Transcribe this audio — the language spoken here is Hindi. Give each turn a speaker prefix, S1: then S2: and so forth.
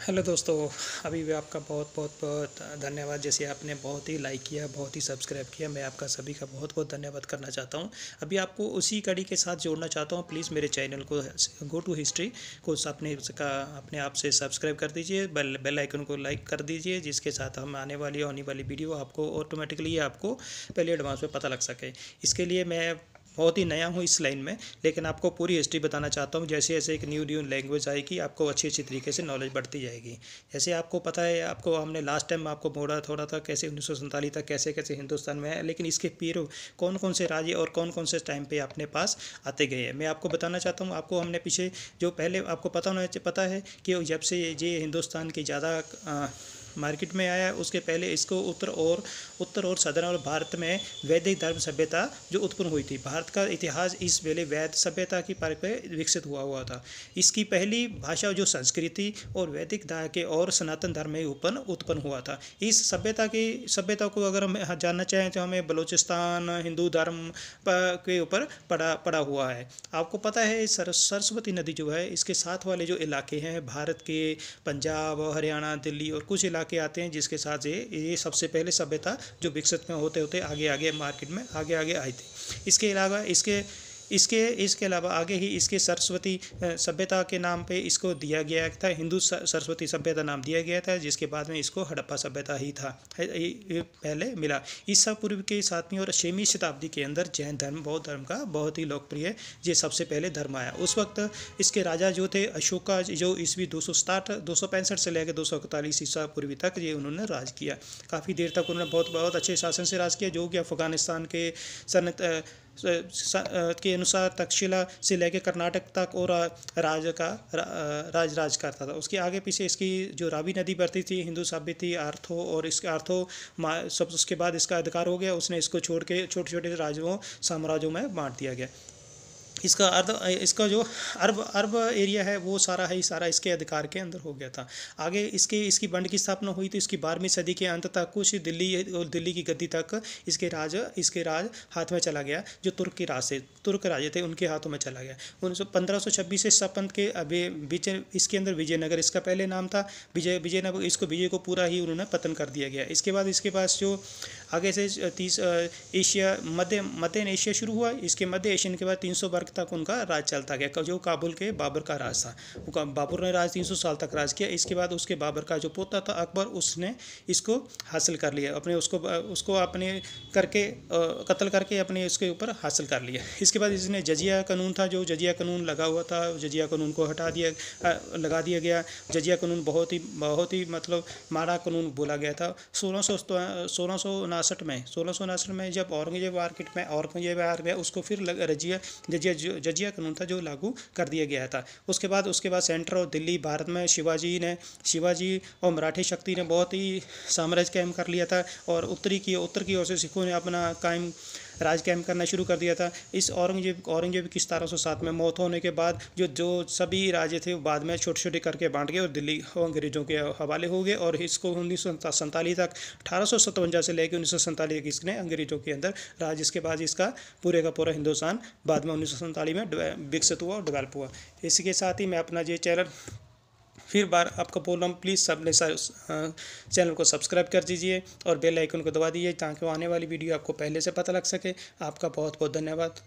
S1: हेलो दोस्तों। अभी भी आपका बहुत बहुत बहुत धन्यवाद। जैसे आपने बहुत ही लाइक किया, बहुत ही सब्सक्राइब किया, मैं आपका सभी का बहुत बहुत धन्यवाद करना चाहता हूं। अभी आपको उसी कड़ी के साथ जोड़ना चाहता हूं। प्लीज़ मेरे चैनल को गो टू हिस्ट्री को अपने आप से सब्सक्राइब कर दीजिए, बेल आइकन को लाइक कर दीजिए, जिसके साथ हम आने वाली वीडियो आपको ऑटोमेटिकली आपको पहले एडवांस में पता लग सके। इसके लिए मैं बहुत ही नया हूँ इस लाइन में, लेकिन आपको पूरी हिस्ट्री बताना चाहता हूँ। जैसे जैसे एक न्यू न्यू लैंग्वेज आएगी, आपको अच्छी अच्छी तरीके से नॉलेज बढ़ती जाएगी। जैसे आपको पता है, आपको हमने लास्ट टाइम आपको बोला थोड़ा था कैसे 1947 तक कैसे कैसे हिंदुस्तान में है, लेकिन इसके पीछे कौन कौन से राज्य और कौन कौन से टाइम पे अपने पास आते गए हैं, मैं आपको बताना चाहता हूँ। आपको हमने पीछे जो पहले आपको पता है कि जब से ये हिंदुस्तान की ज़्यादा मार्केट में आया, उसके पहले इसको उत्तर और सदन और भारत में वैदिक धर्म सभ्यता जो उत्पन्न हुई थी। भारत का इतिहास इस वेले वैदिक सभ्यता की पर पे विकसित हुआ था। इसकी पहली भाषा जो संस्कृति और वैदिक के और सनातन धर्म में उत्पन्न हुआ था। इस सभ्यता को अगर हम जानना चाहें तो हमें बलूचिस्तान हिंदू धर्म के ऊपर पड़ा हुआ है। आपको पता है सरस्वती नदी जो है, इसके साथ वाले जो इलाके हैं भारत के, पंजाब हरियाणा दिल्ली और कुछ इलाके आते हैं, जिसके साथ ये सबसे पहले सभ्यता जो विकसित में होते होते आगे आगे मार्केट में आगे आगे आई थी। इसके अलावा इसके अलावा आगे ही इसके सरस्वती सभ्यता के नाम पे इसको दिया गया था, हिंदू सरस्वती सभ्यता नाम दिया गया था, जिसके बाद में इसको हड़प्पा सभ्यता ही था ये पहले मिला। ईसा पूर्व के 7वीं और 6वीं शताब्दी के अंदर जैन धर्म बौद्ध धर्म का बहुत ही लोकप्रिय ये सबसे पहले धर्म आया। उस वक्त इसके राजा जो थे अशोका, जो ईस्वी 265 से लेकर 241 ईसा पूर्वी तक ये उन्होंने राज किया। काफ़ी देर तक उन्होंने बहुत बहुत अच्छे शासन से राज किया, जो कि अफगानिस्तान के के अनुसार तक्षशिला से लेकर कर्नाटक तक और राज करता था। उसके आगे पीछे इसकी जो रावी नदी बहती थी, हिंदू सभ्य थी, आर्थो और इसके आर्थो सब, उसके बाद इसका अधिकार हो गया। उसने इसको छोड़ के छोटे छोटे साम्राज्यों में बांट दिया गया। इसका जो अरब एरिया है वो सारा है सारा इसके अधिकार के अंदर हो गया था। आगे इसकी बंड की स्थापना हुई थी इसकी 12वीं सदी के अंत तक। कुछ दिल्ली की गद्दी तक इसके राज हाथ में चला गया। जो तुर्क राजे थे उनके हाथों में चला गया। 1526 से सपंत के इसके अंदर विजयनगर इसका पहले नाम था। विजयनगर इसको विजय को पूरा ही उन्होंने पतन कर दिया गया। इसके बाद इसके पास जो आगे से एशिया मध्य एशिया शुरू हुआ। इसके मध्य एशियन के बाद 300 वर्ष तक उनका राज चलता गया, जो काबुल के बाबर का राज था। बाबर ने 300 साल तक राज किया। इसके बाद उसके बाबर का जो पोता था अकबर, उसने इसको हासिल कर लिया, अपने उसको अपने करके कत्ल करके अपने उसके ऊपर हासिल कर लिया। इसके बाद इसने जजिया कानून था, जो जजिया कानून लगा हुआ था, जजिया कानून को लगा दिया गया। जजिया कानून बहुत ही मतलब माड़ा कानून बोला गया था। 1659 में जब औरंगजेब आ गया, उसको फिर जजिया कानून था जो लागू कर दिया गया था। उसके बाद सेंटर और दिल्ली भारत में शिवाजी और मराठी शक्ति ने बहुत ही साम्राज्य कायम कर लिया था। और उत्तर की ओर से सिखों ने अपना राज कायम करना शुरू कर दिया था। इस औरंगजेब की 1707 में मौत होने के बाद जो सभी राज्य थे बाद में छोटे छोटे करके बांट गए और दिल्ली अंग्रेजों के हवाले हो गए। और इसको 1947 तक 1857 से लेकर 1947 तक इसने अंग्रेजों के अंदर राज। इसके बाद इसका पूरे का पूरा हिंदुस्तान बाद में 1947 में विकसित हुआ और डेवलप हुआ। इसी के साथ ही मैं अपना ये चैनल फिर बार आपको बोल रहा हूँ, प्लीज़ सबने चैनल को सब्सक्राइब कर दीजिए और बेल आइकन को दबा दीजिए, ताकि आने वाली वीडियो आपको पहले से पता लग सके। आपका बहुत बहुत धन्यवाद।